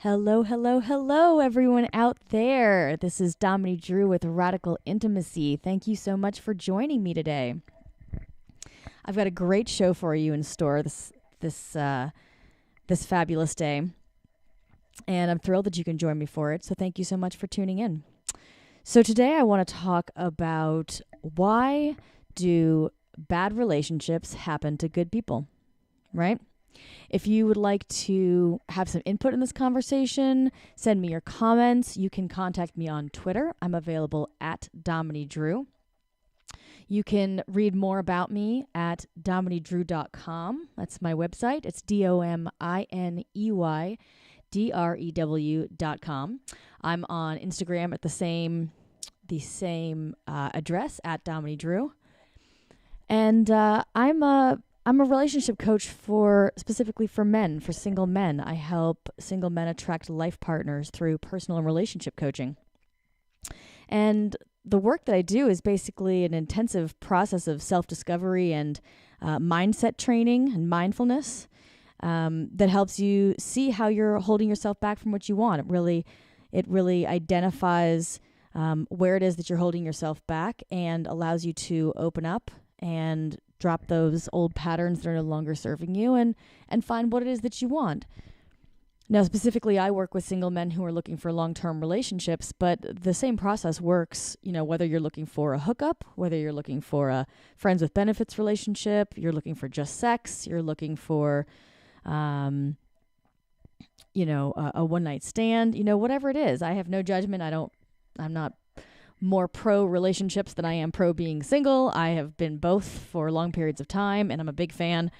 Hello, hello, hello, everyone out there. This is Dominey Drew with Radical Intimacy. Thank you so much for joining me today. I've got a great show for you in store this fabulous day, and I'm thrilled that you can join me for it. So thank you so much for tuning in. So today I want to talk about why do bad relationships happen to good people, right? If you would like to have some input in this conversation, send me your comments. You can contact me on Twitter. I'm available at Dominey Drew. You can read more about me at domineydrew.com. That's my website. It's DOMINEYDREW.com. I'm on Instagram at the same address at Dominey Drew. And I'm a relationship coach specifically for men, for single men. I help single men attract life partners through personal and relationship coaching. And the work that I do is basically an intensive process of self-discovery and mindset training and mindfulness that helps you see how you're holding yourself back from what you want. It really identifies where it is that you're holding yourself back and allows you to open up and drop those old patterns that are no longer serving you and find what it is that you want. Now, specifically, I work with single men who are looking for long-term relationships, but the same process works, whether you're looking for a hookup, whether you're looking for a friends with benefits relationship, you're looking for just sex, you're looking for, a one-night stand, whatever it is. I have no judgment. I'm not more pro relationships than I am pro being single. I have been both for long periods of time, and I'm a big fan.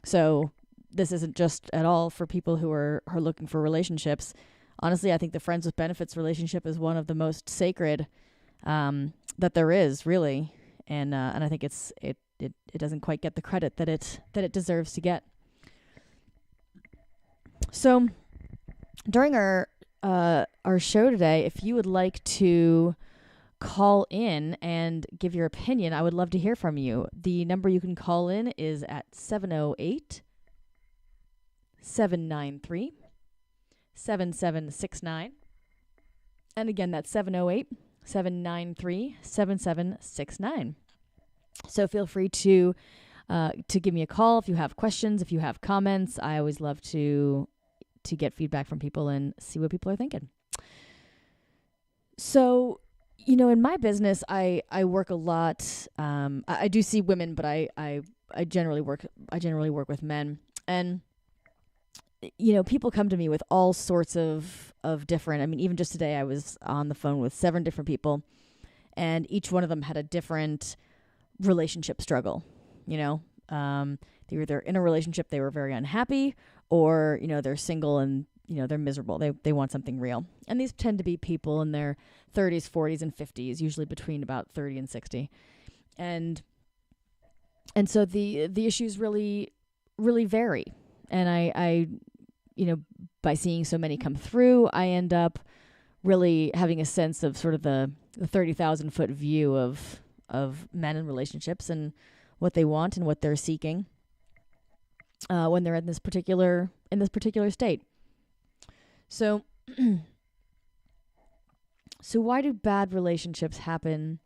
So this isn't just at all for people who are looking for relationships. Honestly, I think the friends with benefits relationship is one of the most sacred that there is, really, and I think it doesn't quite get the credit that it deserves to get. So during our show today, if you would like to call in and give your opinion, I would love to hear from you. The number you can call in is at 708-793-7769. And again, that's 708-793-7769. So feel free to give me a call if you have questions, if you have comments. I always love to get feedback from people and see what people are thinking. So, in my business, I work a lot. I do see women, but I generally work with men. And people come to me with all sorts of different. I mean, even just today, I was on the phone with 7 different people, and each one of them had a different relationship struggle. They were either in a relationship, they were very unhappy, or they're single and they're miserable. They want something real. And these tend to be people in their 30s, 40s, and 50s, usually between about 30 and 60. And so the issues really, really vary. And I by seeing so many come through, I end up really having a sense of sort of the 30,000 foot view of men in relationships and what they want and what they're seeking when they're in this particular state. So why do bad relationships happen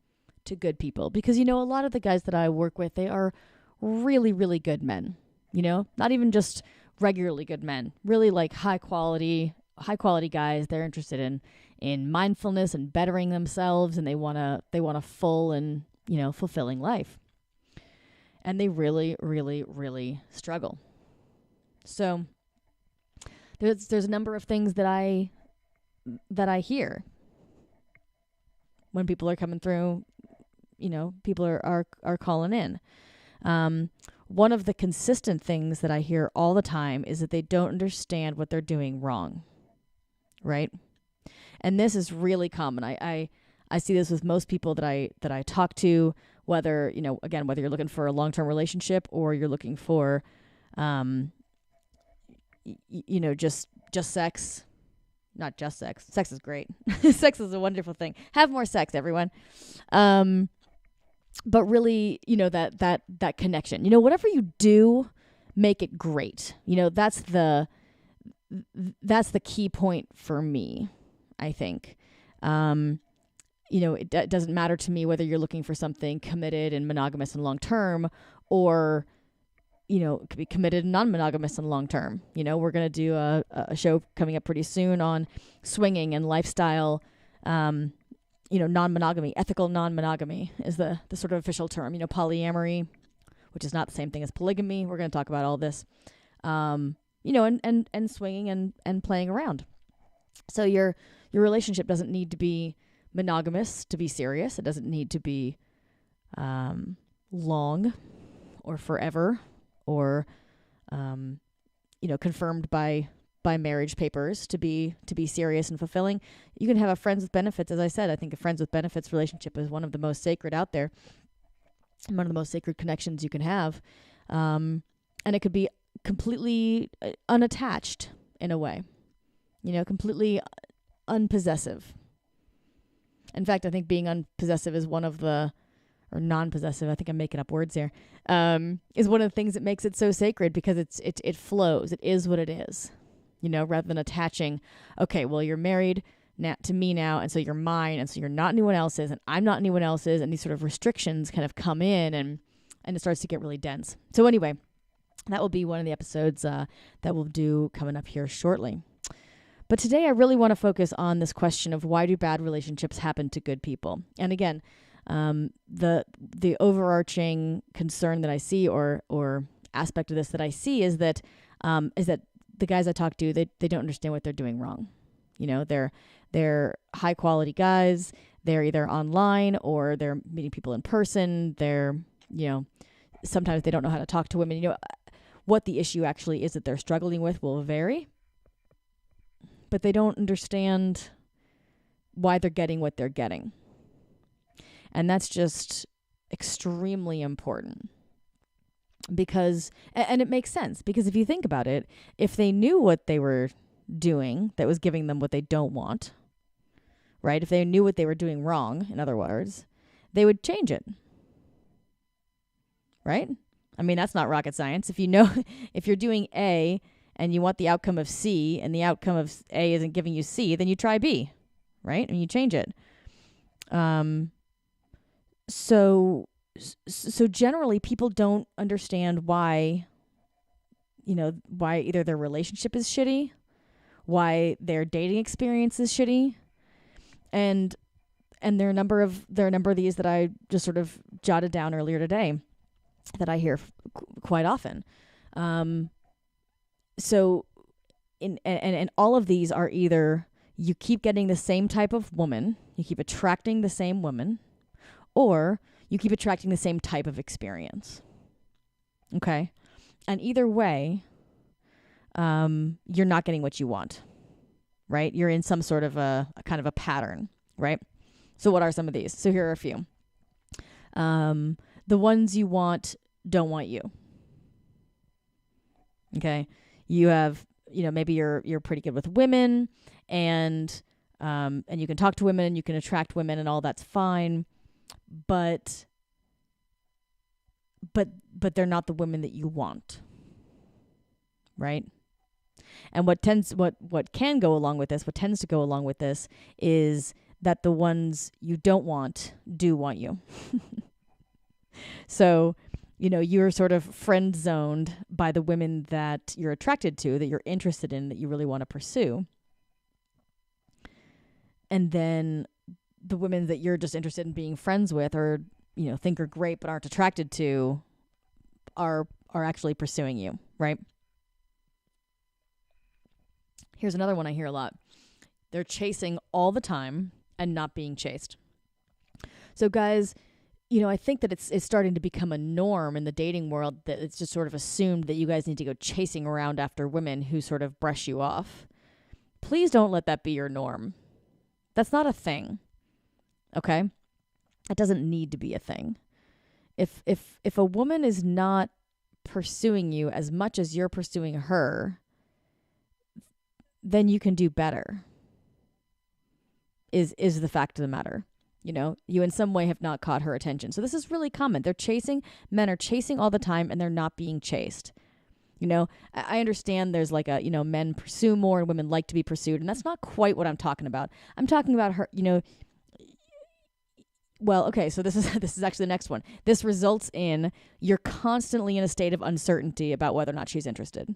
to good people? Because, a lot of the guys that I work with, they are really, really good men, not even just regularly good men, really like high quality guys. They're interested in mindfulness and bettering themselves, and they want a full and, fulfilling life. And they really, really, really struggle. So there's a number of things that I hear when people are coming through, people are calling in. One of the consistent things that I hear all the time is that they don't understand what they're doing wrong, right? And this is really common. I see this with most people that I talk to, whether, whether you're looking for a long-term relationship or you're looking for just sex. Not just sex. Sex is great. Sex is a wonderful thing. Have more sex, everyone. But really, that connection. Whatever you do, make it great. That's the that's the key point for me, I think. It doesn't matter to me whether you're looking for something committed and monogamous and long term, or it could be committed and non-monogamous and long term. We're going to do a show coming up pretty soon on swinging and lifestyle. Non-monogamy, ethical non-monogamy is the sort of official term. Polyamory, which is not the same thing as polygamy. We're going to talk about all this. And swinging and playing around. So your relationship doesn't need to be monogamous to be serious. It doesn't need to be long or forever or confirmed by marriage papers to be serious and fulfilling. You can have a friends with benefits. As I said, I think a friends with benefits relationship is one of the most sacred out there. One of the most sacred connections you can have. And it could be completely unattached in a way, completely unpossessive. In fact, I think being unpossessive is one of the, or non-possessive, I think I'm making up words here, is one of the things that makes it so sacred, because it flows. It is what it is, rather than attaching, okay, well, you're married now to me now, and so you're mine, and so you're not anyone else's, and I'm not anyone else's, and these sort of restrictions kind of come in, and it starts to get really dense. So anyway, that will be one of the episodes that we'll do coming up here shortly. But today I really want to focus on this question of, why do bad relationships happen to good people? And again, the overarching concern that I see, or aspect of this that I see, is that the guys I talk to, they don't understand what they're doing wrong. They're high quality guys. They're either online or they're meeting people in person. They're, sometimes they don't know how to talk to women. What the issue actually is that they're struggling with will vary, but they don't understand why they're getting what they're getting. And that's just extremely important, because, and it makes sense, because if you think about it, if they knew what they were doing that was giving them what they don't want, right? If they knew what they were doing wrong, in other words, they would change it, right? I mean, that's not rocket science. If if you're doing A and you want the outcome of C, and the outcome of A isn't giving you C, then you try B, right? And you change it. So generally people don't understand why either their relationship is shitty, why their dating experience is shitty, and there are a number of these that I just sort of jotted down earlier today that I hear quite often. So and all of these are either you keep getting the same type of woman, you keep attracting the same woman, or you keep attracting the same type of experience. Okay? And either way, you're not getting what you want, right? You're in some sort of a kind of a pattern, right? So what are some of these? So here are a few. The ones you want don't want you. Okay? You have, maybe you're pretty good with women, and you can talk to women, and you can attract women, and all that's fine. But they're not the women that you want, right? And what tends to go along with this is that the ones you don't want do want you. So, you're sort of friend zoned by the women that you're attracted to, that you're interested in, that you really want to pursue. And then the women that you're just interested in being friends with, or think are great but aren't attracted to, are actually pursuing you, right? Here's another one I hear a lot. They're chasing all the time and not being chased. So guys, I think that it's starting to become a norm in the dating world, that it's just sort of assumed that you guys need to go chasing around after women who sort of brush you off. Please don't let that be your norm. That's not a thing. Okay? It doesn't need to be a thing. If a woman is not pursuing you as much as you're pursuing her, then you can do better. Is the fact of the matter. You in some way have not caught her attention. So this is really common. Men are chasing all the time, and they're not being chased. I understand there's like a, men pursue more and women like to be pursued. And that's not quite what I'm talking about. I'm talking about her, well, okay, so this is this is actually the next one. This results in you're constantly in a state of uncertainty about whether or not she's interested.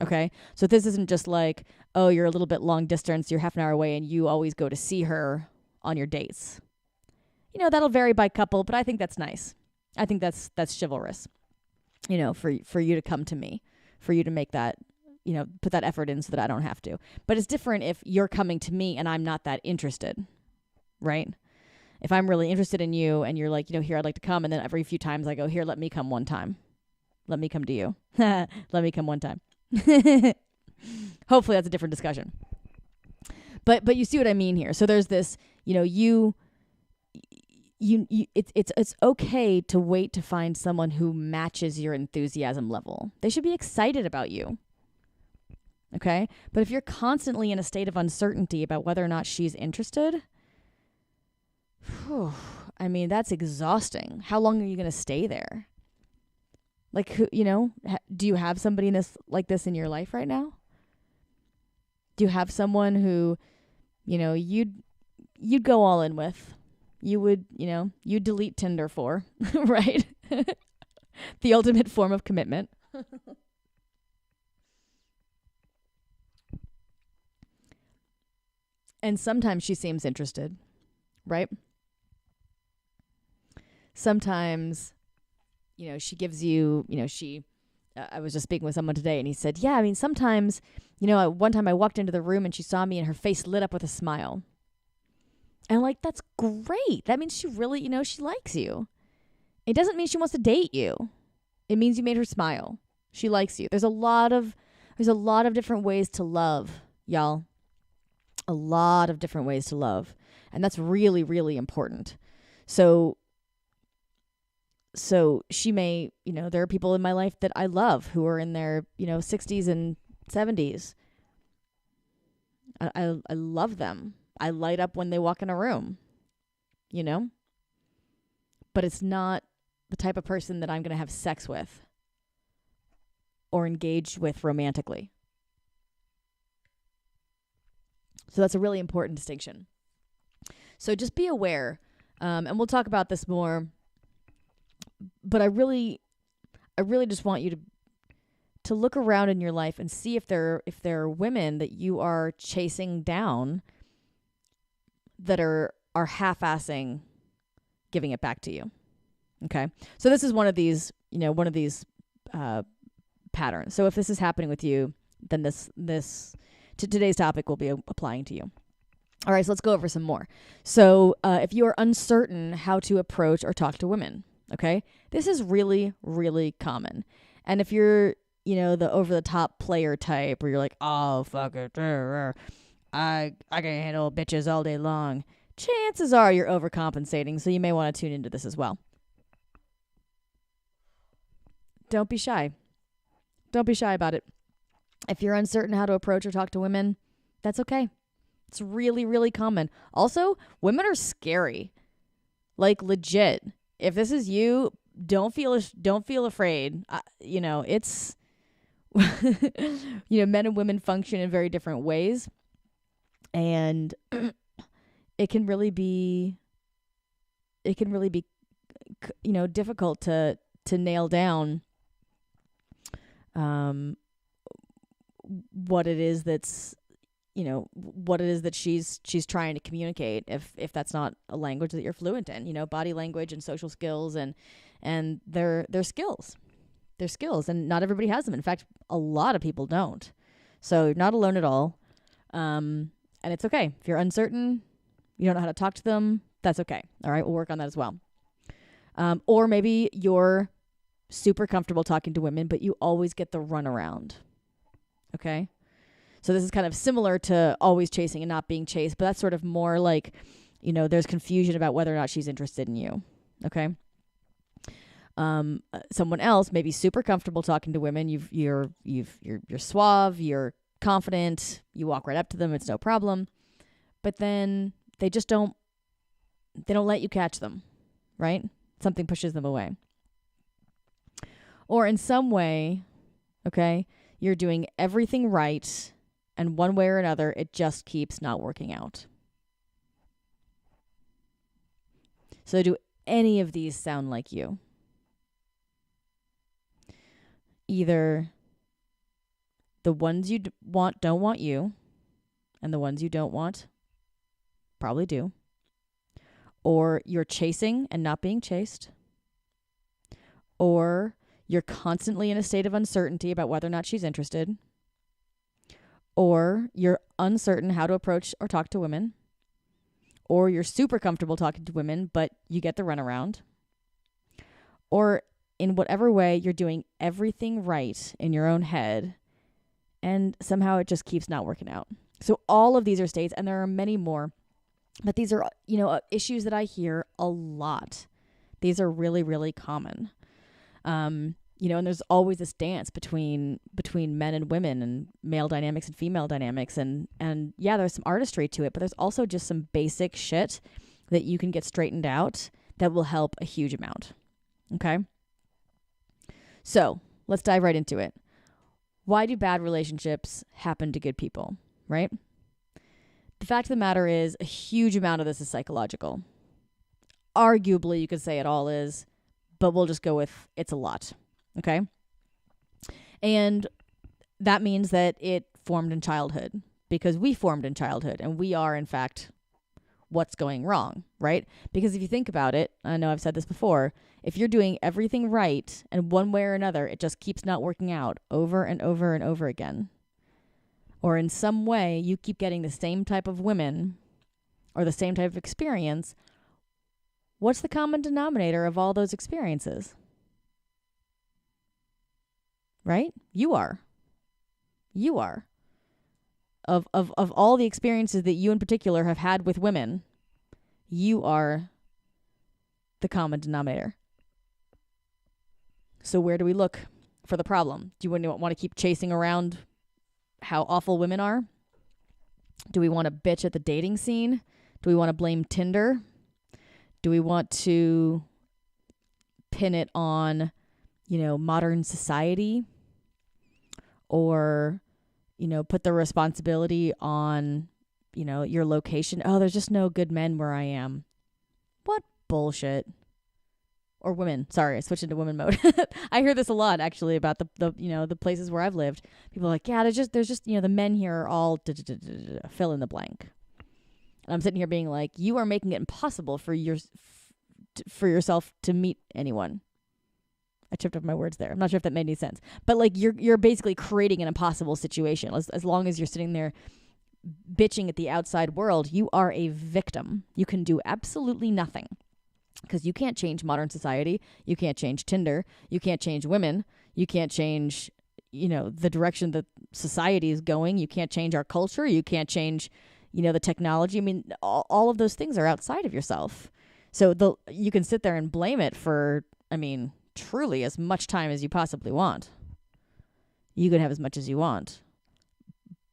Okay? So this isn't just like, oh, you're a little bit long distance, you're half an hour away, and you always go to see her on your dates. That'll vary by couple, but I think that's nice. I think that's chivalrous. For you to come to me, for you to make that, put that effort in so that I don't have to. But it's different if you're coming to me and I'm not that interested. Right? If I'm really interested in you and you're like, here, I'd like to come. And then every few times I go, here, let me come one time. Let me come to you. Let me come one time. Hopefully that's a different discussion. But you see what I mean here. So there's this, it's okay to wait to find someone who matches your enthusiasm level. They should be excited about you. Okay? But if you're constantly in a state of uncertainty about whether or not she's interested, I mean, that's exhausting. How long are you going to stay there? Like, do you have somebody like this in your life right now? Do you have someone who, you'd go all in with? You would, you'd delete Tinder for, right? The ultimate form of commitment. And sometimes she seems interested, right? Sometimes, she gives you, I was just speaking with someone today and he said, yeah, I mean, sometimes, one time I walked into the room and she saw me and her face lit up with a smile. And I'm like, that's great. That means she really, she likes you. It doesn't mean she wants to date you. It means you made her smile. She likes you. There's a lot of different ways to love, y'all. A lot of different ways to love. And that's really, really important. So she may, there are people in my life that I love who are in their, 60s and 70s. I love them. I light up when they walk in a room, But it's not the type of person that I'm going to have sex with or engage with romantically. So that's a really important distinction. So just be aware, and we'll talk about this more. But I really just want you to look around in your life and see if there are women that you are chasing down that are half-assing giving it back to you. Okay? So this is one of these patterns. So if this is happening with you, then today's topic will be applying to you. All right, so let's go over some more. So if you are uncertain how to approach or talk to women, okay, this is really, really common. And if you're, the over-the-top player type where you're like, oh, fuck it, I can handle bitches all day long, chances are you're overcompensating, so you may want to tune into this as well. Don't be shy. Don't be shy about it. If you're uncertain how to approach or talk to women, that's okay. It's really, really common. Also, women are scary. Like, legit. If this is you, don't feel afraid. It's men and women function in very different ways, and it can really be difficult to nail down what it is that she's trying to communicate, if that's not a language that you're fluent in, body language and social skills and their skills. Their skills, and not everybody has them. In fact, a lot of people don't. So you're not alone at all. And it's okay. If you're uncertain, you don't know how to talk to them, that's okay. All right, we'll work on that as well. Or maybe you're super comfortable talking to women, but you always get the runaround. Okay? So this is kind of similar to always chasing and not being chased, but that's sort of more like, there's confusion about whether or not she's interested in you. Okay? Someone else may be super comfortable talking to women. You're suave, you're confident, you walk right up to them, it's no problem. But then they don't let you catch them, right? Something pushes them away. Or in some way, okay, you're doing everything right, and one way or another, it just keeps not working out. So do any of these sound like you? Either the ones you want don't want you, and the ones you don't want probably do. Or you're chasing and not being chased. Or you're constantly in a state of uncertainty about whether or not she's interested. Or you're uncertain how to approach or talk to women. Or you're super comfortable talking to women, but you get the runaround. Or in whatever way, you're doing everything right in your own head, and somehow it just keeps not working out. So all of these are states, and there are many more. But these are, issues that I hear a lot. These are really, really common. And there's always this dance between men and women and male dynamics and female dynamics. And yeah, there's some artistry to it, but there's also just some basic shit that you can get straightened out that will help a huge amount. Okay? So let's dive right into it. Why do bad relationships happen to good people, right? The fact of the matter is a huge amount of this is psychological. Arguably, you could say it all is, but we'll just go with it's a lot. Okay? And that means that it formed in childhood, because we formed in childhood, and we are, in fact, what's going wrong, right? Because if you think about it, I know I've said this before, if you're doing everything right and one way or another, it just keeps not working out over and over and over again, or in some way you keep getting the same type of women or the same type of experience, what's the common denominator of all those experiences? Right? You are. Of all the experiences that you in particular have had with women, you are the common denominator. So where do we look for the problem? Do you want to keep chasing around how awful women are? Do we want to bitch at the dating scene? Do we want to blame Tinder? Do we want to pin it on, modern society? Or, put the responsibility on, your location. Oh, there's just no good men where I am. What bullshit. Or women. Sorry, I switched into women mode. I hear this a lot, actually, about the places where I've lived. People are like, yeah, there's just the men here are all fill in the blank. And I'm sitting here being like, you are making it impossible for yourself to meet anyone. I tripped up my words there. I'm not sure if that made any sense. But like you're basically creating an impossible situation. As long as you're sitting there bitching at the outside world, you are a victim. You can do absolutely nothing. Because you can't change modern society. You can't change Tinder. You can't change women. You can't change, the direction that society is going. You can't change our culture. You can't change, the technology. I mean, all of those things are outside of yourself. So you can sit there and blame it for, truly as much time as you possibly want. You can have as much as you want.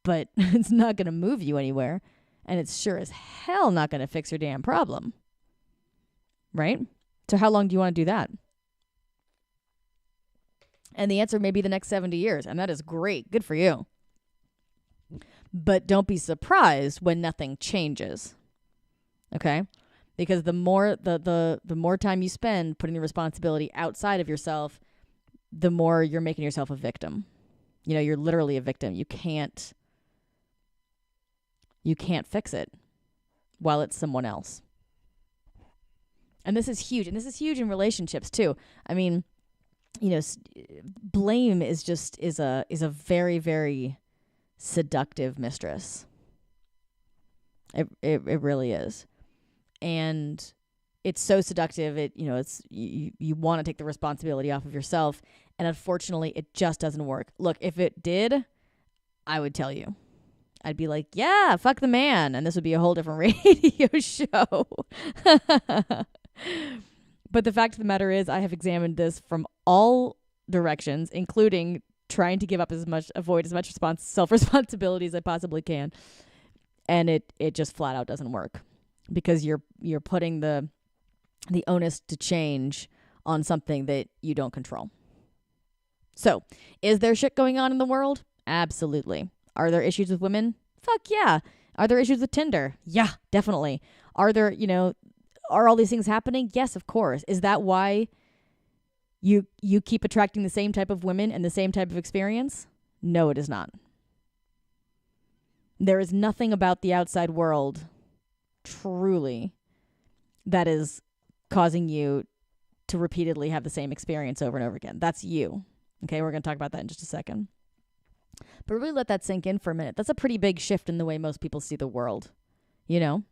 But it's not going to move you anywhere. And it's sure as hell not going to fix your damn problem. Right? So how long do you want to do that? And the answer may be the next 70 years. And that is great. Good for you. But don't be surprised when nothing changes. Okay? Because the more the more time you spend putting the responsibility outside of yourself, the more you're making yourself a victim. You're literally a victim. You can't fix it while it's someone else. And this is huge. And this is huge in relationships too. I mean, blame is a very, very seductive mistress. It really is. And it's so seductive. It's you want to take the responsibility off of yourself, and unfortunately, it just doesn't work. Look, if it did, I would tell you. I'd be like, yeah, fuck the man, and this would be a whole different radio show. But the fact of the matter is, I have examined this from all directions, including trying to avoid as much self-responsibility as I possibly can, and it just flat out doesn't work. Because you're putting the onus to change on something that you don't control. So, is there shit going on in the world? Absolutely. Are there issues with women? Fuck yeah. Are there issues with Tinder? Yeah, definitely. Are there, are all these things happening? Yes, of course. Is that why you keep attracting the same type of women and the same type of experience? No, it is not. There is nothing about the outside world, truly, that is causing you to repeatedly have the same experience over and over again. That's you. Okay, we're going to talk about that in just a second. But really let that sink in for a minute. That's a pretty big shift in the way most people see the world, And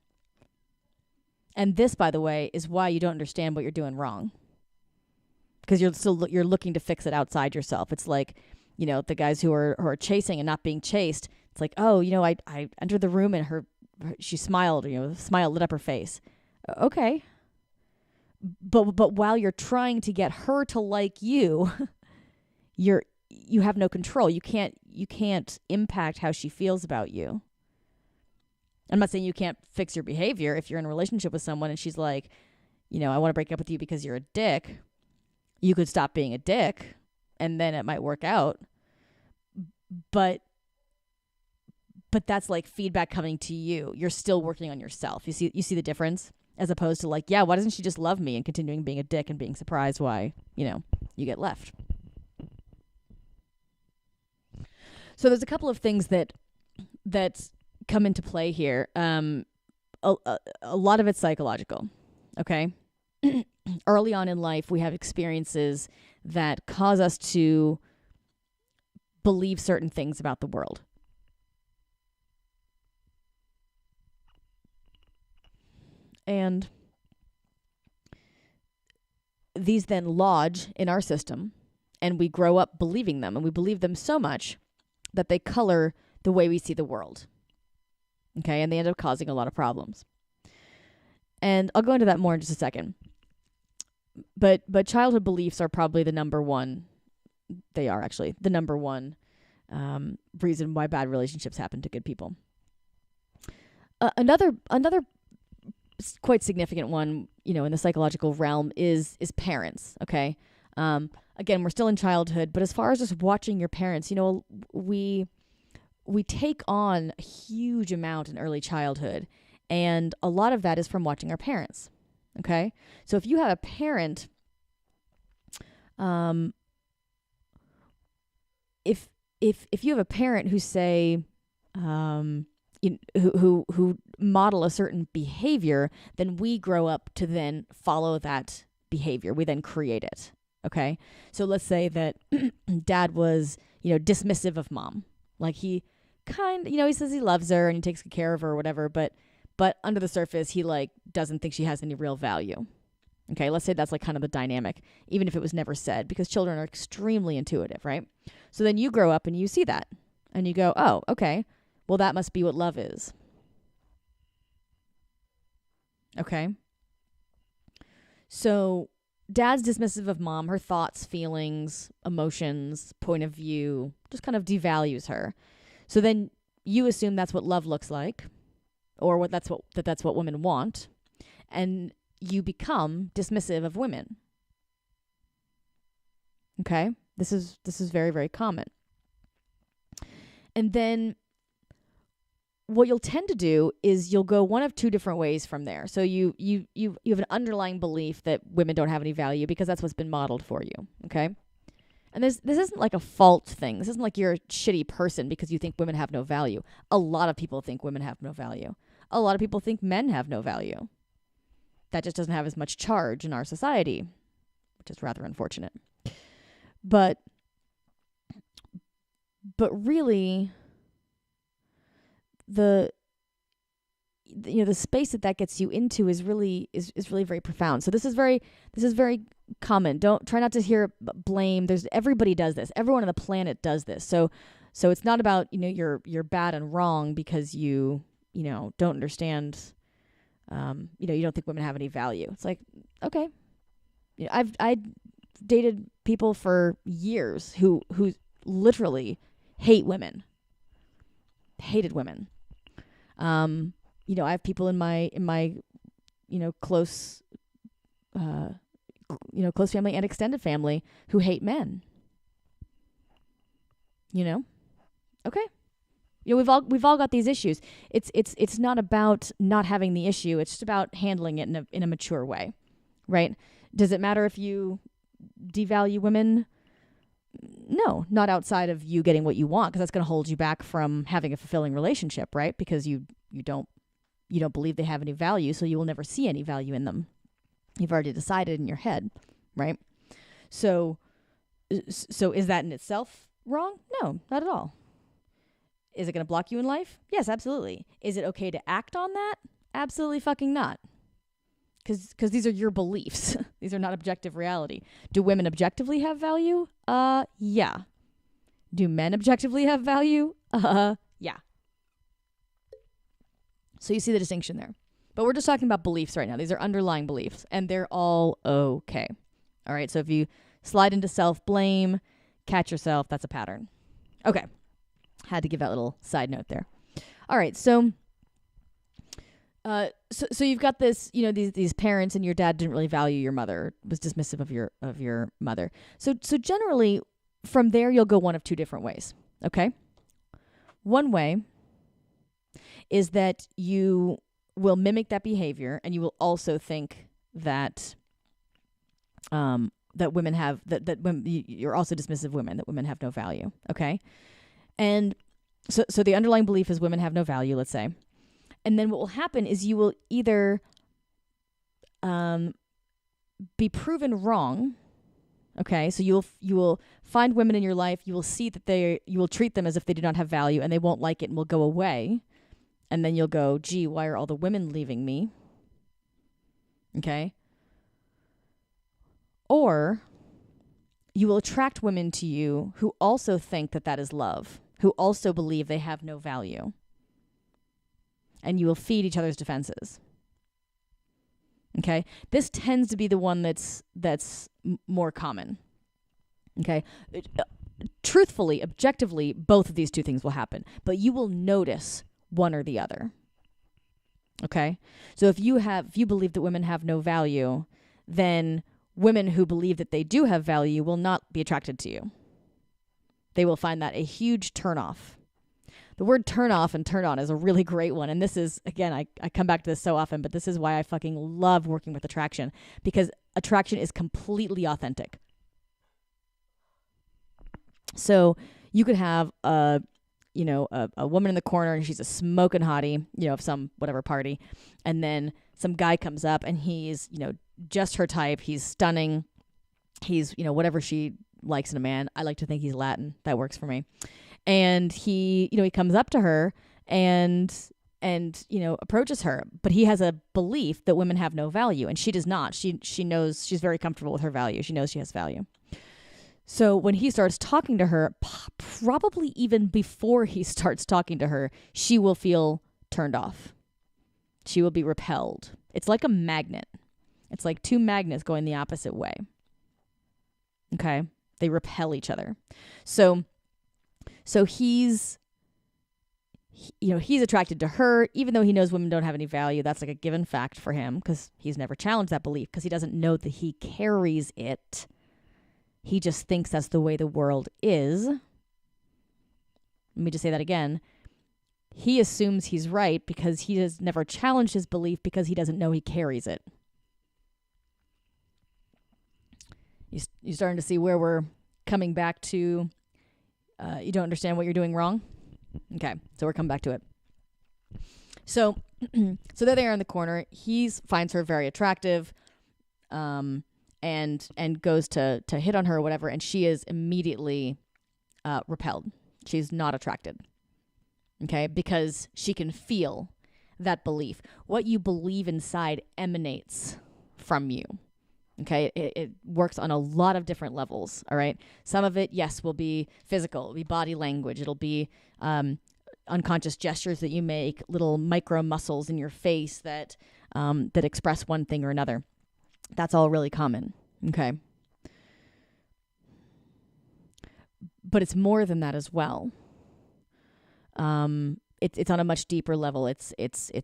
this, by the way, is why you don't understand what you're doing wrong. Because you're looking to fix it outside yourself. It's like, the guys who are chasing and not being chased. It's like, oh, I entered the room and she smiled, smile lit up her face. Okay. But while you're trying to get her to like you, you have no control. You can't impact how she feels about you. I'm not saying you can't fix your behavior if you're in a relationship with someone and she's like, I want to break up with you because you're a dick. You could stop being a dick and then it might work out. But that's like feedback coming to you. You're still working on yourself. You see the difference? As opposed to like, yeah, why doesn't she just love me and continuing being a dick and being surprised why, you get left. So there's a couple of things that come into play here. A lot of it's psychological, okay? Early on in life, we have experiences that cause us to believe certain things about the world. And these then lodge in our system, and we grow up believing them, and we believe them so much that they color the way we see the world. Okay, and they end up causing a lot of problems. And I'll go into that more in just a second. But childhood beliefs are probably the number one. They are actually the number one reason why bad relationships happen to good people. Another quite significant one, in the psychological realm is parents. Okay. Again, we're still in childhood, but as far as just watching your parents, we take on a huge amount in early childhood, and a lot of that is from watching our parents. Okay. So if you have a parent, if you have a parent who say, who model a certain behavior, then we grow up to then follow that behavior. We then create it. Okay. So let's say that dad was, dismissive of mom. Like he he says he loves her and he takes good care of her or whatever, but under the surface, he like doesn't think she has any real value. Okay. Let's say that's like kind of the dynamic, even if it was never said, because children are extremely intuitive, right? So then you grow up and you see that and you go, oh, okay. Well, that must be what love is. Okay. So dad's dismissive of mom, her thoughts, feelings, emotions, point of view, just kind of devalues her. So then you assume that's what love looks like, or that's what women want, and you become dismissive of women. Okay? This is very, very common. And then what you'll tend to do is you'll go one of two different ways from there. So you have an underlying belief that women don't have any value because that's what's been modeled for you, okay? And this isn't like a fault thing. This isn't like you're a shitty person because you think women have no value. A lot of people think women have no value. A lot of people think men have no value. That just doesn't have as much charge in our society, which is rather unfortunate. But really, the space that gets you into is really very profound. So this is very common. Try not to hear blame. Everybody does this. Everyone on the planet does this. So it's not about you're bad and wrong because you don't understand. You don't think women have any value. It's like, okay, I dated people for years who literally hated women. I have people in my close close family and extended family who hate men. You know? Okay. You know, we've all got these issues. It's not about not having the issue. It's just about handling it in a mature way, right? Does it matter if you devalue women? No, not outside of you getting what you want, because that's going to hold you back from having a fulfilling relationship, right? Because you don't believe they have any value, so you will never see any value in them. You've already decided in your head, right? So is that in itself wrong? No, not at all. Is it going to block you in life? Yes, absolutely. Is it okay to act on that? Absolutely fucking not. Because these are your beliefs. These are not objective reality. Do women objectively have value? Yeah. Do men objectively have value? Yeah. So you see the distinction there. But we're just talking about beliefs right now. These are underlying beliefs, and they're all okay. All right, so if you slide into self-blame, catch yourself, that's a pattern. Okay. Had to give that little side note there. All right, so you've got this, you know, these parents, and your dad didn't really value your mother, was dismissive of your mother. So generally, from there, you'll go one of two different ways. Okay, one way is that you will mimic that behavior, and you will also think that that women have that women, you're also dismissive of women, that women have no value. Okay, and so the underlying belief is women have no value, let's say. And then what will happen is you will either be proven wrong. Okay, so you will find women in your life, you will see that you will treat them as if they do not have value, and they won't like it and will go away. And then you'll go, gee, why are all the women leaving me? Okay. Or you will attract women to you who also think that is love, who also believe they have no value. And you will feed each other's defenses. Okay? This tends to be the one that's more common. Okay? Truthfully, objectively, both of these two things will happen, but you will notice one or the other. Okay? So if you believe that women have no value, then women who believe that they do have value will not be attracted to you. They will find that a huge turnoff. The word turn off and turn on is a really great one. And this is, again, I come back to this so often, but this is why I fucking love working with attraction, because attraction is completely authentic. So you could have a woman in the corner, and she's a smoking hottie, of some whatever party. And then some guy comes up, and he's, just her type. He's stunning. He's, whatever she likes in a man. I like to think he's Latin. That works for me. And he comes up to her and approaches her, but he has a belief that women have no value, and she does not. She knows, she's very comfortable with her value. She knows she has value. So when he starts talking to her, probably even before he starts talking to her, she will feel turned off. She will be repelled. It's like a magnet. It's like two magnets going the opposite way. Okay? They repel each other. So he's attracted to her, even though he knows women don't have any value. That's like a given fact for him, because he's never challenged that belief, because he doesn't know that he carries it. He just thinks that's the way the world is. Let me just say that again. He assumes he's right because he has never challenged his belief, because he doesn't know he carries it. You're starting to see where we're coming back to. You don't understand what you're doing wrong? Okay, so we're coming back to it. So there they are in the corner. He finds her very attractive, and goes to hit on her or whatever, and she is immediately repelled. She's not attracted. Okay, because she can feel that belief. What you believe inside emanates from you. Okay, it works on a lot of different levels, all right? Some of it, yes, will be physical. It'll be body language. It'll be unconscious gestures that you make, little micro muscles in your face that express one thing or another. That's all really common, okay? But it's more than that as well. It's on a much deeper level. It's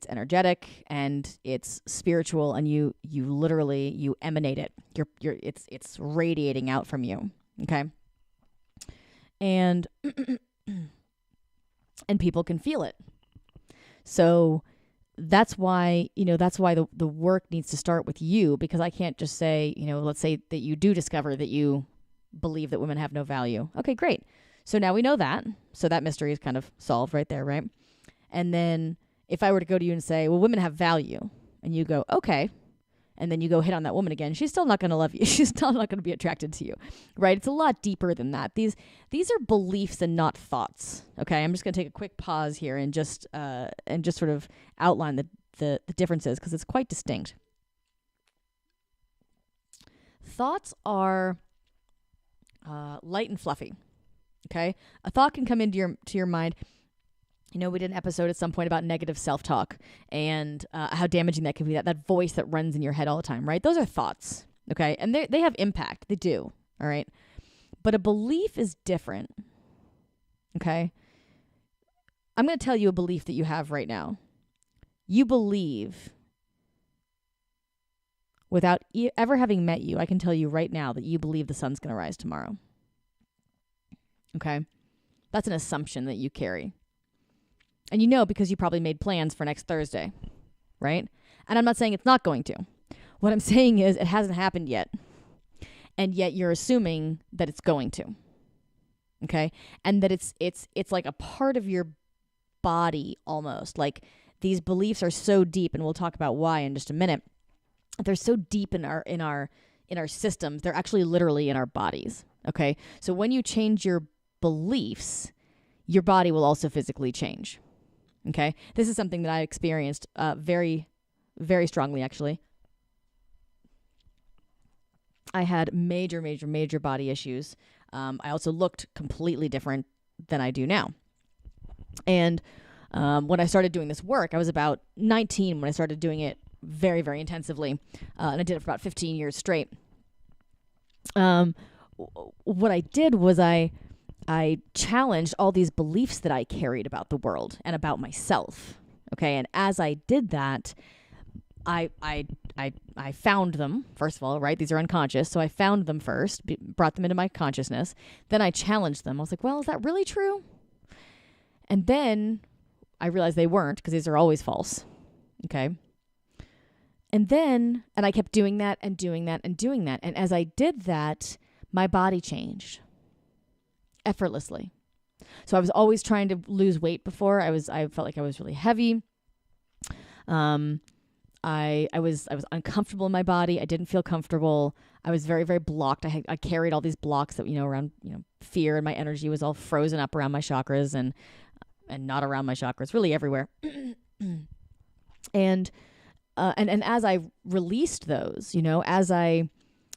energetic, and it's spiritual, and you literally emanate it. It's radiating out from you. Okay. and and people can feel it. So that's why the work needs to start with you, because I can't just say, let's say that you do discover that you believe that women have no value. Okay, great. So now we know that. So that mystery is kind of solved right there, right? And then if I were to go to you and say, well, women have value, and you go, okay, and then you go hit on that woman again, she's still not going to love you. She's still not going to be attracted to you, right? It's a lot deeper than that. These are beliefs and not thoughts. Okay, I'm just going to take a quick pause here and just sort of outline the differences, because it's quite distinct. Thoughts are light and fluffy. Okay, a thought can come into your mind. We did an episode at some point about negative self-talk and how damaging that can be, that voice that runs in your head all the time, right? Those are thoughts, okay? And they have impact. They do, all right? But a belief is different, okay? I'm going to tell you a belief that you have right now. You believe, without ever having met you, I can tell you right now that you believe the sun's going to rise tomorrow, okay? That's an assumption that you carry. And because you probably made plans for next Thursday, right? And I'm not saying it's not going to. What I'm saying is it hasn't happened yet. And yet you're assuming that it's going to. Okay? And that it's like a part of your body almost. Like these beliefs are so deep, and we'll talk about why in just a minute. They're so deep in our systems. They're actually literally in our bodies. Okay? So when you change your beliefs, your body will also physically change. Okay, this is something that I experienced very, very strongly, actually. I had major, major, major body issues. I also looked completely different than I do now. And when I started doing this work, I was about 19 when I started doing it very, very intensively. And I did it for about 15 years straight. What I did was I challenged all these beliefs that I carried about the world and about myself. Okay, and as I did that, I found them, first of all, right? These are unconscious, so I found them first, brought them into my consciousness. Then I challenged them. I was like, well, is that really true? And then I realized they weren't, because these are always false. Okay. And I kept doing that and doing that and doing that. And as I did that, my body changed. Effortlessly. So I was always trying to lose weight before. I felt like I was really heavy. I was uncomfortable in my body. I didn't feel comfortable. I was very, very blocked. I carried all these blocks that, around, fear, and my energy was all frozen up around my chakras and not around my chakras, really everywhere. And as I released those, as I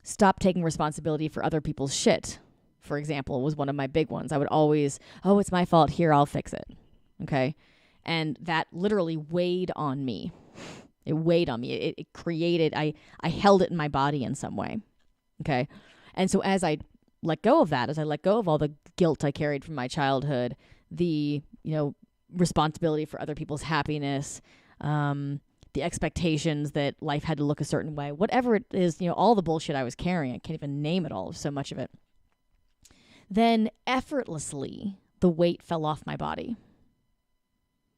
stopped taking responsibility for other people's shit, for example, was one of my big ones. I would always, it's my fault. Here, I'll fix it. Okay. And that literally weighed on me. It weighed on me. It created, I held it in my body in some way. Okay. And so as I let go of that, as I let go of all the guilt I carried from my childhood, the, responsibility for other people's happiness, the expectations that life had to look a certain way, whatever it is, all the bullshit I was carrying, I can't even name it all, so much of it. Then effortlessly, the weight fell off my body.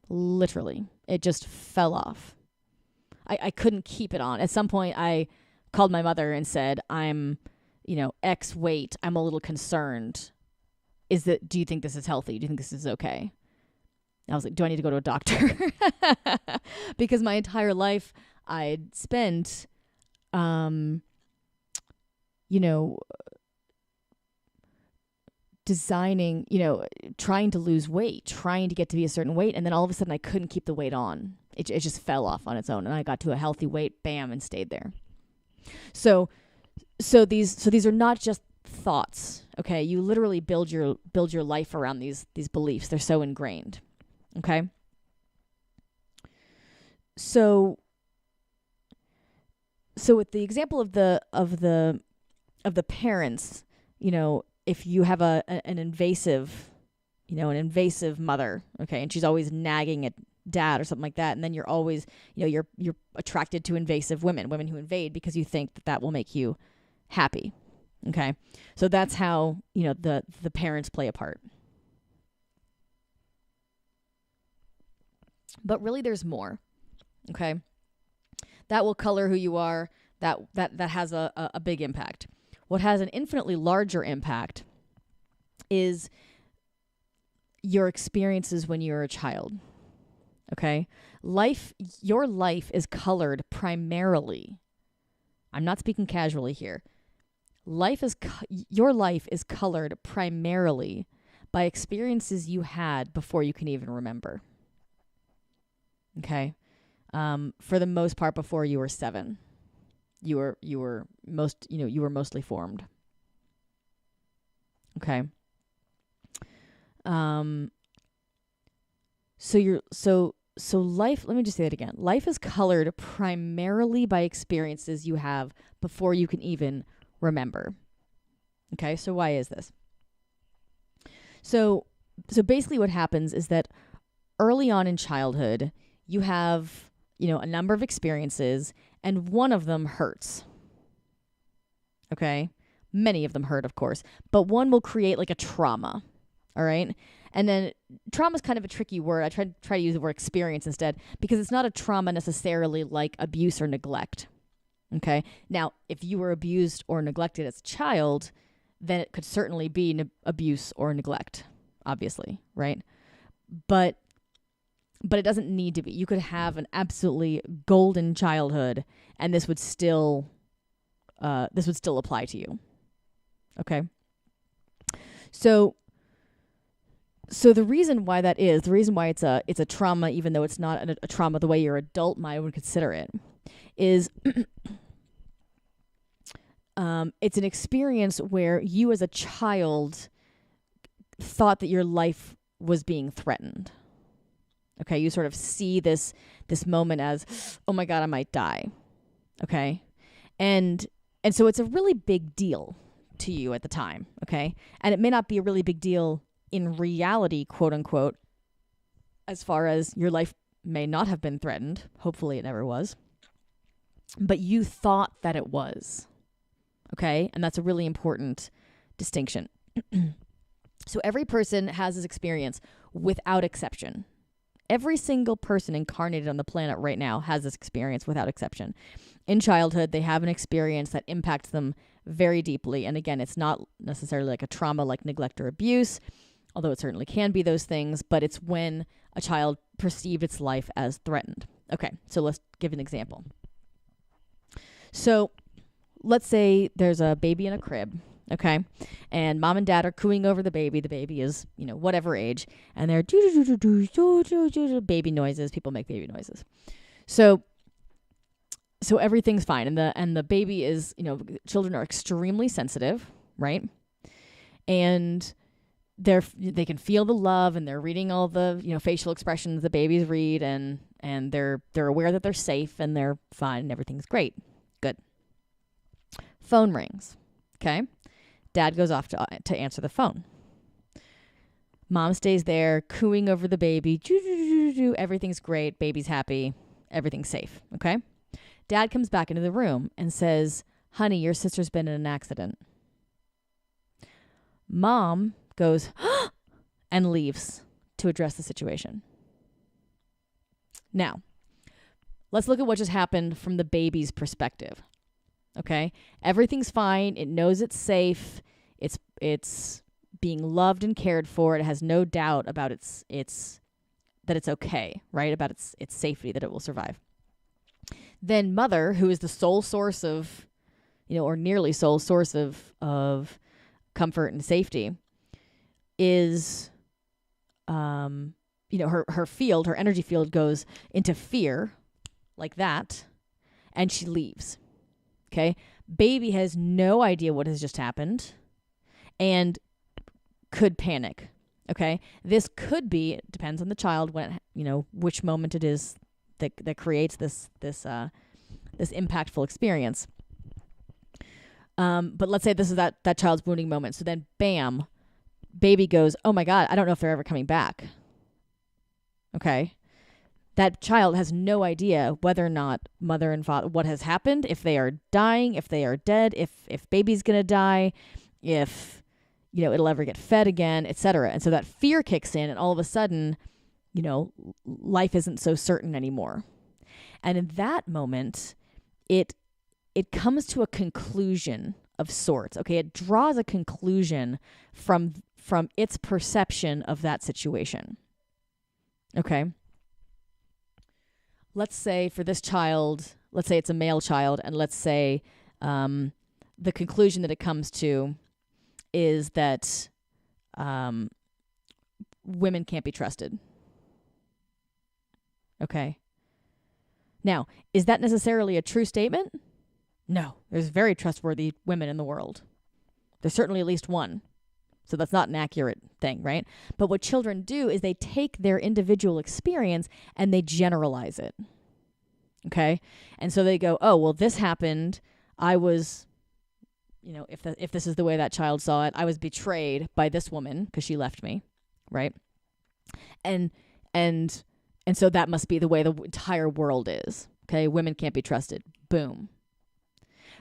Literally. It just fell off. I couldn't keep it on. At some point, I called my mother and said, I'm, X weight. I'm a little concerned. Do you think this is healthy? Do you think this is okay? And I was like, do I need to go to a doctor? Because my entire life I'd spent, designing, trying to lose weight, trying to get to be a certain weight. And then all of a sudden I couldn't keep the weight on. It just fell off on its own. And I got to a healthy weight, bam, and stayed there. So these are not just thoughts. Okay. You literally build your life around these beliefs. They're so ingrained. Okay. So with the example of the parents, if you have an invasive mother, okay, and she's always nagging at dad or something like that, and then you're always, you're attracted to invasive women who invade because you think that will make you happy. Okay. So that's how, the parents play a part. But really there's more. Okay. That will color who you are. That has a big impact. What has an infinitely larger impact is your experiences when you're a child. Okay? Your life is colored primarily. I'm not speaking casually here. Your life is colored primarily by experiences you had before you can even remember. Okay? For the most part, before you were 7, you were mostly formed. Okay. So life, let me just say that again. Life is colored primarily by experiences you have before you can even remember. Okay, so why is this? So basically what happens is that early on in childhood, you have, a number of experiences, and one of them hurts. Okay? Many of them hurt, of course, but one will create like a trauma. All right? And then trauma is kind of a tricky word. I try to use the word experience instead, because it's not a trauma necessarily like abuse or neglect. Okay? Now, if you were abused or neglected as a child, then it could certainly be abuse or neglect, obviously, right? But it doesn't need to be. You could have an absolutely golden childhood, and this would still apply to you. Okay? So the reason why it's a trauma, even though it's not a trauma the way your adult mind would consider it, is it's an experience where you as a child thought that your life was being threatened. Okay, you sort of see this moment as, oh my God, I might die. Okay, and so it's a really big deal to you at the time. Okay, and it may not be a really big deal in reality, quote unquote, as far as your life may not have been threatened. Hopefully it never was. But you thought that it was. Okay? And that's a really important distinction. So every person has this experience without exception. Every single person incarnated on the planet right now has this experience without exception. In childhood, they have an experience that impacts them very deeply. And again, it's not necessarily like a trauma like neglect or abuse, although it certainly can be those things, but it's when a child perceived its life as threatened. Okay, so let's give an example. So let's say there's a baby in a crib, okay? And mom and dad are cooing over the baby. The baby is, whatever age, and they're baby noises. People make baby noises. So everything's fine. And the baby is, children are extremely sensitive, right? And they can feel the love, and they're reading all the, facial expressions the babies read, and they're aware that they're safe and they're fine and everything's great. Good. Phone rings. Okay. Dad goes off to answer the phone. Mom stays there cooing over the baby. Everything's great. Baby's happy. Everything's safe. Okay. Dad comes back into the room and says, "Honey, your sister's been in an accident." Mom goes and leaves to address the situation. Now, let's look at what just happened from the baby's perspective. Okay? Everything's fine. It knows it's safe. It's being loved and cared for. It has no doubt about that it's okay, right? About its safety, that it will survive. Then mother, who is the sole source of, or nearly sole source of comfort and safety, is, her energy field goes into fear like that, and she leaves. Okay. Baby has no idea what has just happened and could panic. Okay. This could be, it depends on the child, when, which moment it is that creates this impactful experience. But let's say this is that child's wounding moment. So then bam, baby goes, "Oh my God, I don't know if they're ever coming back." Okay. That child has no idea whether or not mother and father, what has happened, if they are dying, if they are dead, if baby's going to die, if, it'll ever get fed again, etc. And so that fear kicks in, and all of a sudden, life isn't so certain anymore. And in that moment, it comes to a conclusion of sorts. Okay, it draws a conclusion from its perception of that situation. Okay. Let's say for this child, let's say it's a male child, and let's say the conclusion that it comes to is that women can't be trusted. Okay. Now, is that necessarily a true statement? No. There's very trustworthy women in the world. There's certainly at least one. So that's not an accurate thing, right? But what children do is they take their individual experience and they generalize it. Okay? And so they go, oh, well, this happened. I was, if this is the way that child saw it, I was betrayed by this woman because she left me, right? And so that must be the way the entire world is. Okay? Women can't be trusted. Boom.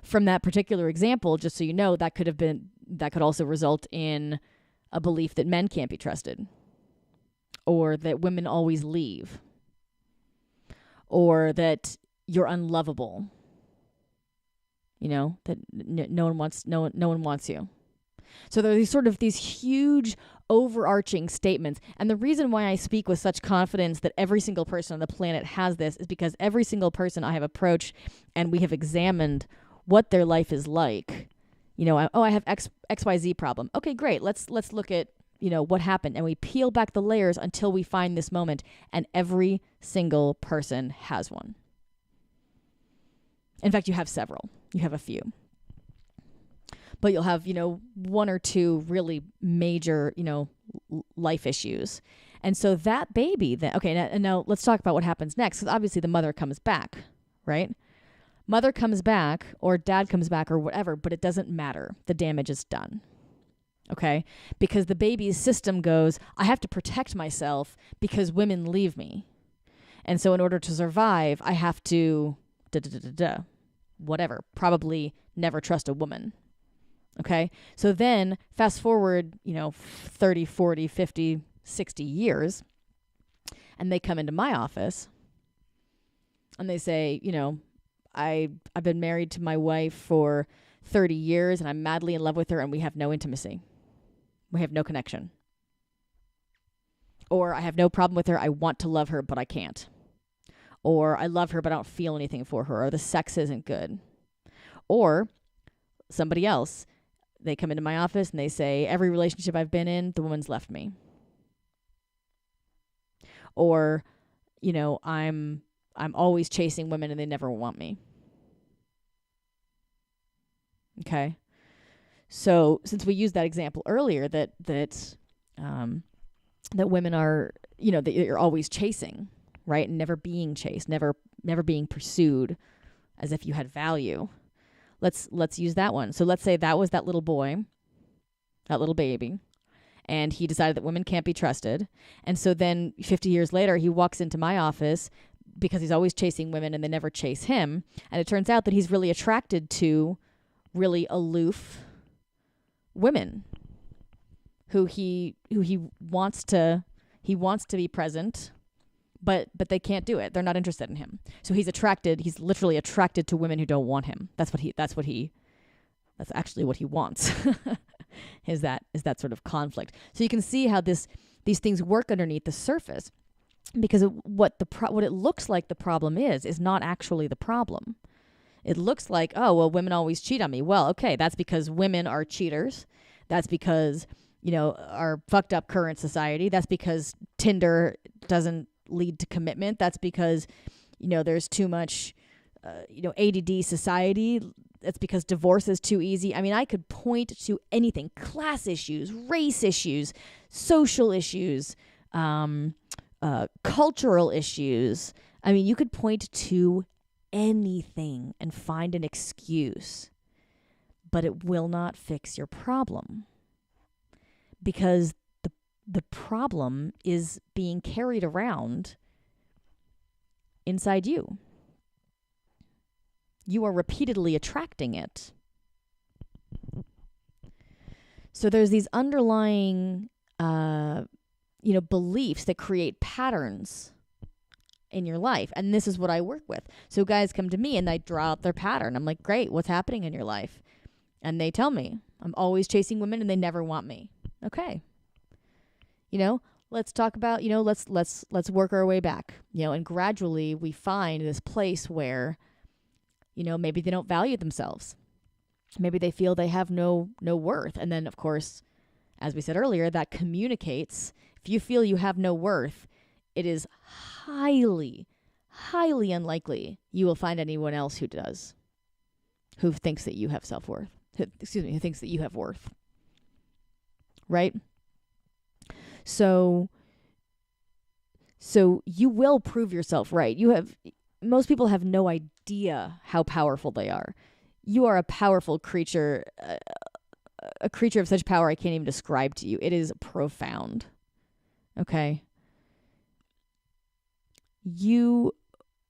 From that particular example, just so you know, that could also result in a belief that men can't be trusted, or that women always leave, or that you're unlovable. That no one wants you. So there are these huge overarching statements. And the reason why I speak with such confidence that every single person on the planet has this is because every single person I have approached and we have examined what their life is like. I have XYZ problem. Okay, great. Let's look at, what happened. And we peel back the layers until we find this moment. And every single person has one. In fact, you have several. You have a few. But you'll have, one or two really major, life issues. And so that baby then, okay, now let's talk about what happens next. Because obviously the mother comes back, right? Mother comes back or dad comes back or whatever, but it doesn't matter. The damage is done. Okay? Because the baby's system goes, I have to protect myself because women leave me. And so in order to survive, I have to whatever, probably never trust a woman. Okay? So then fast forward, 30, 40, 50, 60 years, and they come into my office and they say, I've been married to my wife for 30 years and I'm madly in love with her and we have no intimacy. We have no connection. Or I have no problem with her. I want to love her, but I can't. Or I love her, but I don't feel anything for her. Or the sex isn't good. Or somebody else, they come into my office and they say, every relationship I've been in, the woman's left me. Or, I'm always chasing women and they never want me. Okay. So since we used that example earlier that women are, that you're always chasing, right? And never being chased, never being pursued as if you had value. Let's use that one. So let's say that was that little boy, that little baby, and he decided that women can't be trusted. And so then 50 years later, he walks into my office because he's always chasing women and they never chase him. And it turns out that he's really attracted to really aloof women who he wants to be present, but they can't do it. They're not interested in him. So he's literally attracted to women who don't want him. That's actually what he wants. is that sort of conflict. So you can see how these things work underneath the surface. Because what it looks like the problem is not actually the problem. It looks like, oh, well, women always cheat on me. Well, okay, that's because women are cheaters. That's because, our fucked up current society. That's because Tinder doesn't lead to commitment. That's because, there's too much, ADD society. That's because divorce is too easy. I mean, I could point to anything, class issues, race issues, social issues, cultural issues. I mean, you could point to anything and find an excuse, but it will not fix your problem because the problem is being carried around inside you. You are repeatedly attracting it. So there's these underlying, beliefs that create patterns in your life. And this is what I work with. So guys come to me and they draw out their pattern. I'm like, great, what's happening in your life? And they tell me, I'm always chasing women and they never want me. Okay. Let's talk about, let's work our way back, and gradually we find this place where, maybe they don't value themselves. Maybe they feel they have no worth. And then, of course, as we said earlier, that communicates. If you feel you have no worth, it is highly, highly unlikely you will find anyone else who does, who thinks that you have self-worth. Who thinks that you have worth. Right? So you will prove yourself right. Most people have no idea how powerful they are. You are a powerful creature, a creature of such power I can't even describe to you. It is profound. Okay? You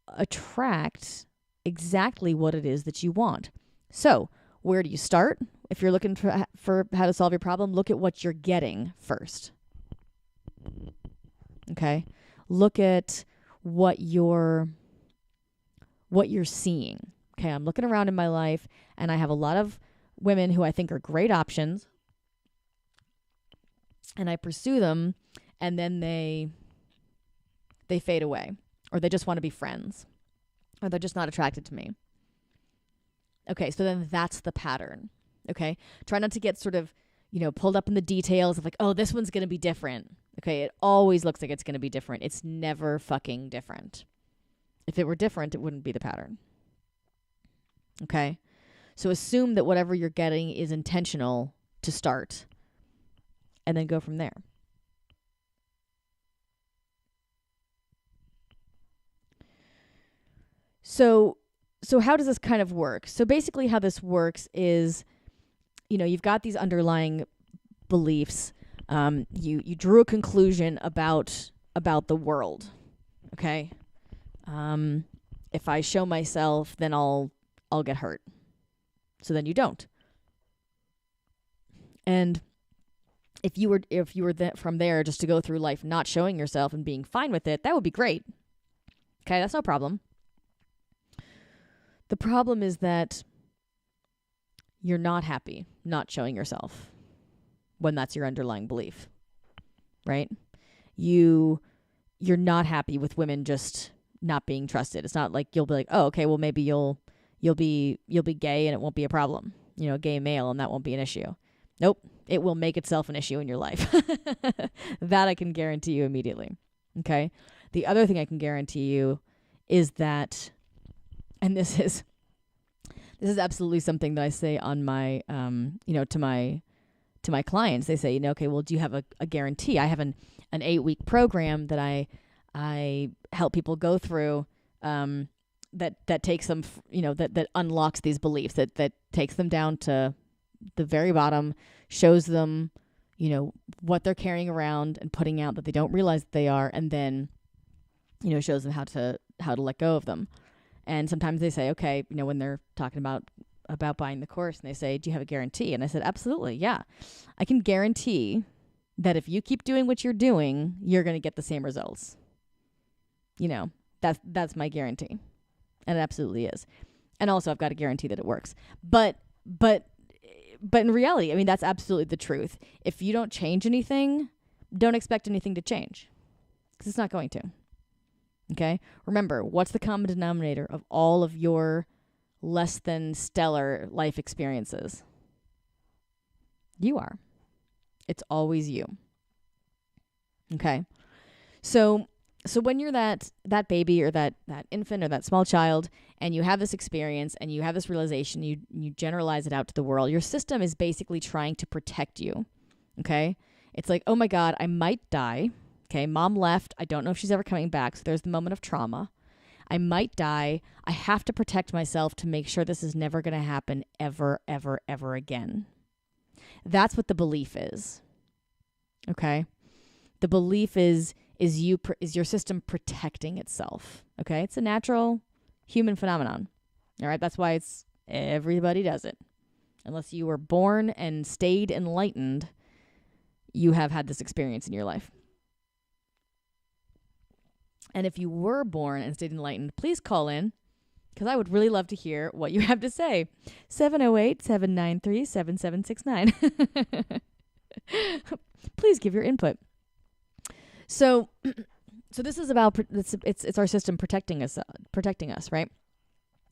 attract exactly what it is that you want. So, where do you start? If you're looking for how to solve your problem, look at what you're getting first. Okay? Look at what you're seeing. Okay, I'm looking around in my life and I have a lot of women who I think are great options. And I pursue them and then they fade away, or they just want to be friends, or they're just not attracted to me. Okay, so then that's the pattern. Okay? Try not to get sort of, pulled up in the details of like, oh, this one's going to be different. Okay, it always looks like it's going to be different. It's never fucking different. If it were different, it wouldn't be the pattern. Okay? So assume that whatever you're getting is intentional to start, and then go from there. So how does this kind of work? So basically how this works is, you've got these underlying beliefs. You drew a conclusion about the world. Okay? If I show myself, then I'll get hurt. So then you don't. And if you were from there just to go through life not showing yourself and being fine with it, that would be great. Okay, that's no problem. The problem is that you're not happy not showing yourself when that's your underlying belief, right? You're not happy with women just not being trusted. It's not like you'll be like, oh, okay, well maybe you'll be gay and it won't be a problem. Gay male and that won't be an issue. Nope, it will make itself an issue in your life. That I can guarantee you immediately. Okay? The other thing I can guarantee you is that, and this is absolutely something that I say on my, to my clients. They say, okay, well, do you have a guarantee? I have an 8-week program that I help people go through, that takes them, that unlocks these beliefs, that takes them down to the very bottom, shows them, what they're carrying around and putting out that they don't realize that they are, and then, shows them how to let go of them. And sometimes they say, okay, when they're talking about buying the course, and they say, do you have a guarantee? And I said, absolutely, yeah. I can guarantee that if you keep doing what you're doing, you're going to get the same results. That's my guarantee. And it absolutely is. And also I've got a guarantee that it works. But in reality, I mean, that's absolutely the truth. If you don't change anything, don't expect anything to change, because it's not going to. Okay? Remember, what's the common denominator of all of your less than stellar life experiences? You are. It's always you. Okay? So when you're that baby or that infant or that small child, and you have this experience and you have this realization, you generalize it out to the world, your system is basically trying to protect you. Okay? It's like, oh my God, I might die. Okay, mom left. I don't know if she's ever coming back. So there's the moment of trauma. I might die. I have to protect myself to make sure this is never going to happen ever, ever, ever again. That's what the belief is. Okay? The belief is is your system protecting itself. Okay? It's a natural human phenomenon. All right? That's why everybody does it. Unless you were born and stayed enlightened, you have had this experience in your life. And if you were born and stayed enlightened, please call in, because I would really love to hear what you have to say. 708-793-7769. Please give your input. So this is about it's our system protecting us, right?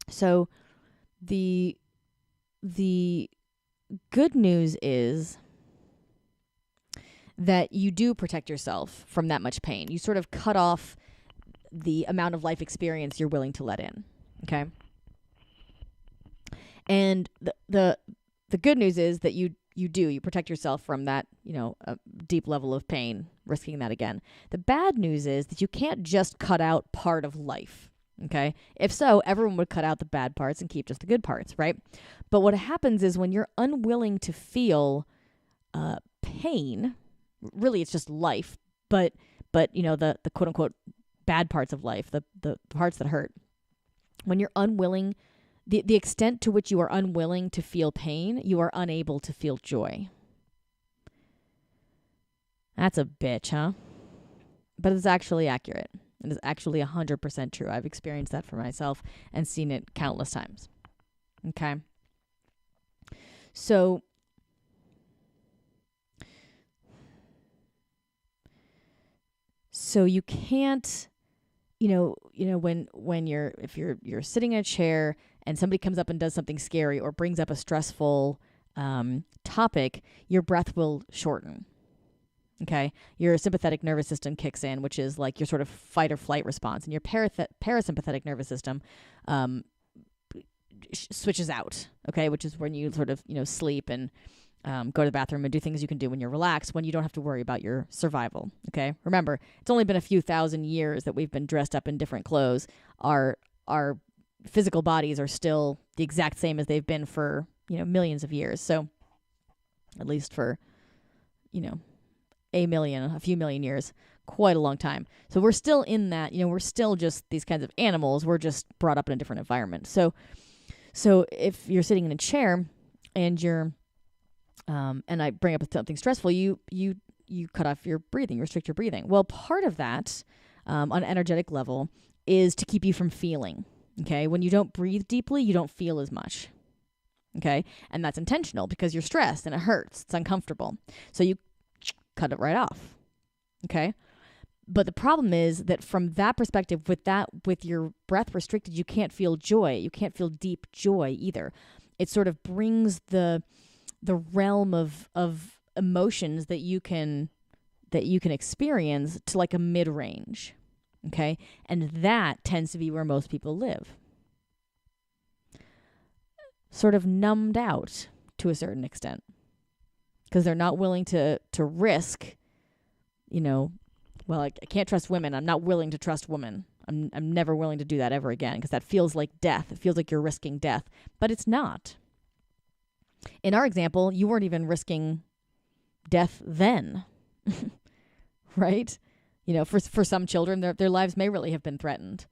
So the good news is that you do protect yourself from that much pain. You sort of cut off the amount of life experience you're willing to let in. Okay. And the good news is that you protect yourself from that, a deep level of pain, risking that again. The bad news is that you can't just cut out part of life. Okay. If so, everyone would cut out the bad parts and keep just the good parts, right? But what happens is when you're unwilling to feel pain, really it's just life, but the quote unquote bad parts of life, the parts that hurt. When you're unwilling, the extent to which you are unwilling to feel pain, you are unable to feel joy. That's a bitch, huh? But it's actually accurate. It is actually 100% true. I've experienced that for myself and seen it countless times. Okay? So you can't, when you're sitting in a chair and somebody comes up and does something scary or brings up a stressful topic, your breath will shorten. Okay, your sympathetic nervous system kicks in, which is like your sort of fight or flight response, and your parasympathetic nervous system switches out. Okay, which is when you sort of sleep and go to the bathroom and do things you can do when you're relaxed, when you don't have to worry about your survival. Okay, remember, it's only been a few thousand years that we've been dressed up in different clothes. Our physical bodies are still the exact same as they've been for millions of years. So at least for a few million years, quite a long time. So we're still in that, we're still just these kinds of animals. We're just brought up in a different environment. So if you're sitting in a chair and you're, and I bring up something stressful, you cut off your breathing, restrict your breathing. Well, part of that, on an energetic level, is to keep you from feeling. Okay. When you don't breathe deeply, you don't feel as much. Okay. And that's intentional because you're stressed and it hurts. It's uncomfortable. So you cut it right off. Okay. But the problem is that from that perspective, with your breath restricted, you can't feel joy. You can't feel deep joy either. It sort of brings the realm of emotions that you can experience to like a mid-range. Okay. And that tends to be where most people live. Sort of numbed out to a certain extent. Because they're not willing to risk, I can't trust women. I'm not willing to trust women. I'm never willing to do that ever again because that feels like death. It feels like you're risking death, but it's not. In our example, you weren't even risking death then, right? For some children, their lives may really have been threatened,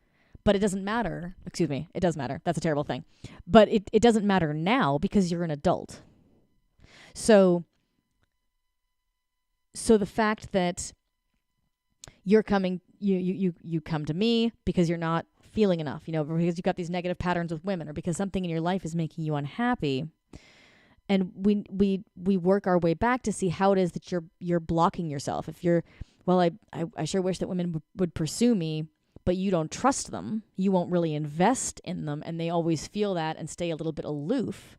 but it doesn't matter. Excuse me, it does matter. That's a terrible thing. But it doesn't matter now because you're an adult. So the fact that you're coming, you come to me because you're not feeling enough, because you've got these negative patterns with women or because something in your life is making you unhappy. And we work our way back to see how it is that you're blocking yourself. If you're, I sure wish that women would pursue me, but you don't trust them. You won't really invest in them. And they always feel that and stay a little bit aloof,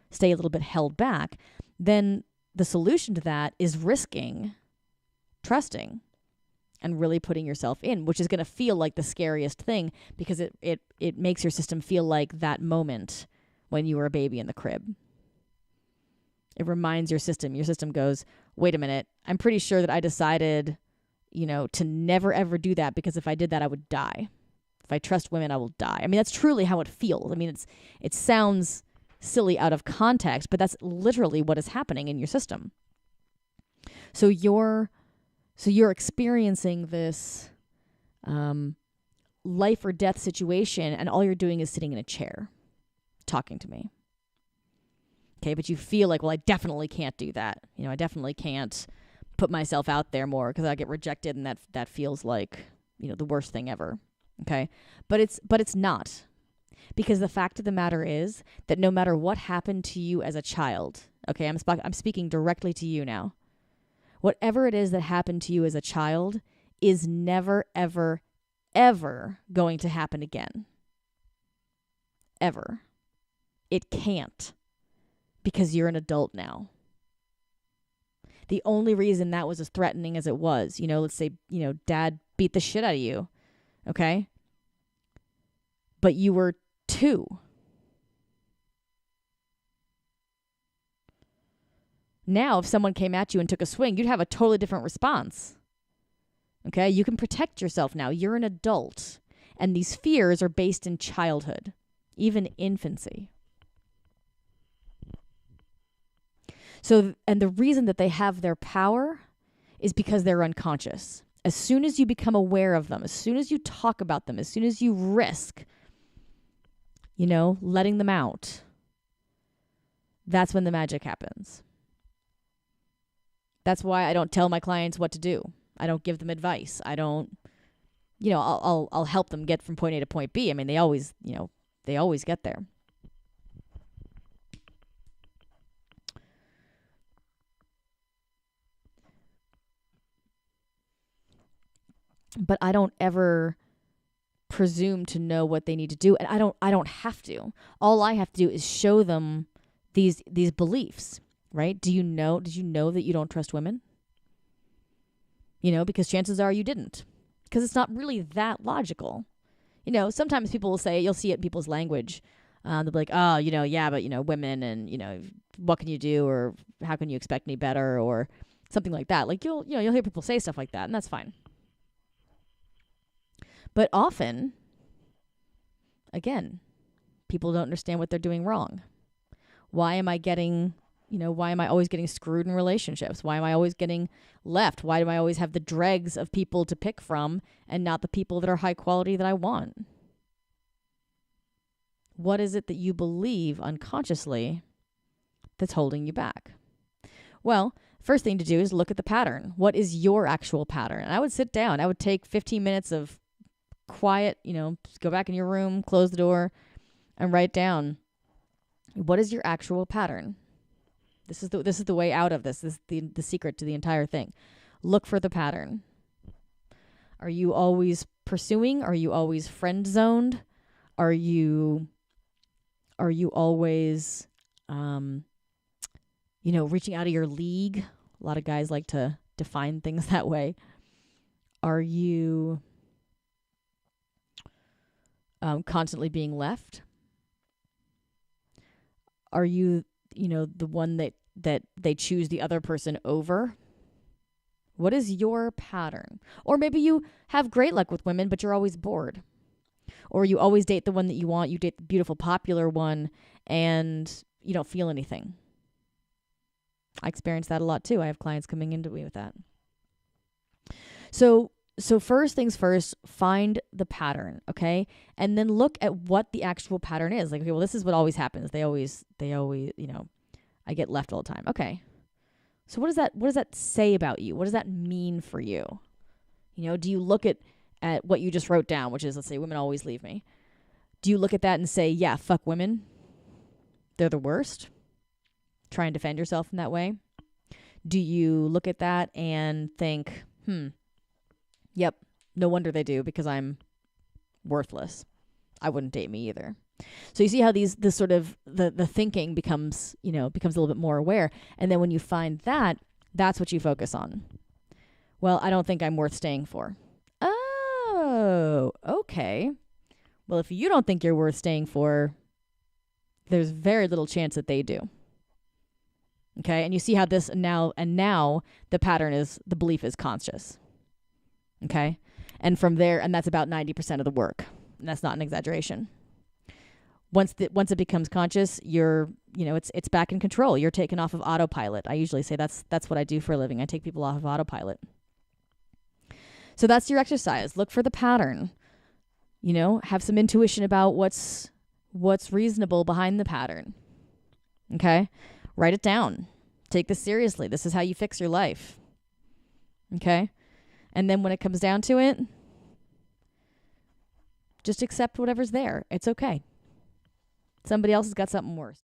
stay a little bit held back. Then the solution to that is risking trusting and really putting yourself in, which is going to feel like the scariest thing because it makes your system feel like that moment when you were a baby in the crib. It reminds your system goes, wait a minute, I'm pretty sure that I decided, to never ever do that because if I did that, I would die. If I trust women, I will die. I mean, that's truly how it feels. I mean, it sounds silly out of context, but that's literally what is happening in your system. So your So you're experiencing this life or death situation, and all you're doing is sitting in a chair talking to me. Okay, but you feel like, well, I definitely can't do that. I definitely can't put myself out there more because I get rejected, and that feels like, the worst thing ever. Okay, but it's not, because the fact of the matter is that no matter what happened to you as a child, okay, I'm speaking directly to you now. Whatever it is that happened to you as a child is never, ever, ever going to happen again. Ever. It can't, because you're an adult now. The only reason that was as threatening as it was, let's say, dad beat the shit out of you, okay? But you were 2. Now, if someone came at you and took a swing, you'd have a totally different response. Okay? You can protect yourself now. You're an adult. And these fears are based in childhood, even infancy. So, and the reason that they have their power is because they're unconscious. As soon as you become aware of them, as soon as you talk about them, as soon as you risk, letting them out, that's when the magic happens. That's why I don't tell my clients what to do. I don't give them advice. I don't, I'll help them get from point A to point B. I mean, they always get there. But I don't ever presume to know what they need to do, and I don't have to. All I have to do is show them these beliefs, right? Did you know that you don't trust women? Because chances are you didn't. Because it's not really that logical. Sometimes people will say, you'll see it in people's language. They'll be like, oh, yeah, but, women, and, what can you do, or how can you expect any better, or something like that. Like, you'll hear people say stuff like that, and that's fine. But often, again, people don't understand what they're doing wrong. Why am I always getting screwed in relationships? Why am I always getting left? Why do I always have the dregs of people to pick from and not the people that are high quality that I want? What is it that you believe unconsciously that's holding you back? Well, first thing to do is look at the pattern. What is your actual pattern? And I would sit down. I would take 15 minutes of quiet, go back in your room, close the door, and write down, what is your actual pattern? This is the way out of this. This is the secret to the entire thing. Look for the pattern. Are you always pursuing? Are you always friend zoned? Are you always reaching out of your league? A lot of guys like to define things that way. Are you constantly being left? Are you, the one that they choose the other person over? What is your pattern? Or maybe you have great luck with women, but you're always bored. Or you always date the one that you want. You date the beautiful, popular one, and you don't feel anything. I experience that a lot too. I have clients coming into me with that. So first things first, find the pattern, okay? And then look at what the actual pattern is. Like, okay, well, this is what always happens. They always, I get left all the time. Okay. So what does that say about you? What does that mean for you? Do you look at what you just wrote down, which is, let's say, women always leave me. Do you look at that and say, yeah, fuck women? They're the worst? Try and defend yourself in that way? Do you look at that and think, yep, no wonder they do, because I'm worthless. I wouldn't date me either. So you see how this sort of the thinking becomes a little bit more aware. And then when you find that, that's what you focus on. Well, I don't think I'm worth staying for. Oh, okay. Well, if you don't think you're worth staying for, there's very little chance that they do. Okay, and you see how this now the pattern is, the belief is conscious. Okay, and from there, and that's about 90% of the work, and that's not an exaggeration. Once it becomes conscious, it's back in control. You're taken off of autopilot. I usually say that's what I do for a living. I take people off of autopilot. So that's your exercise. Look for the pattern. You know, have some intuition about what's reasonable behind the pattern. Okay? Write it down. Take this seriously. This is how you fix your life. Okay? And then when it comes down to it, just accept whatever's there. It's okay. Somebody else has got something worse.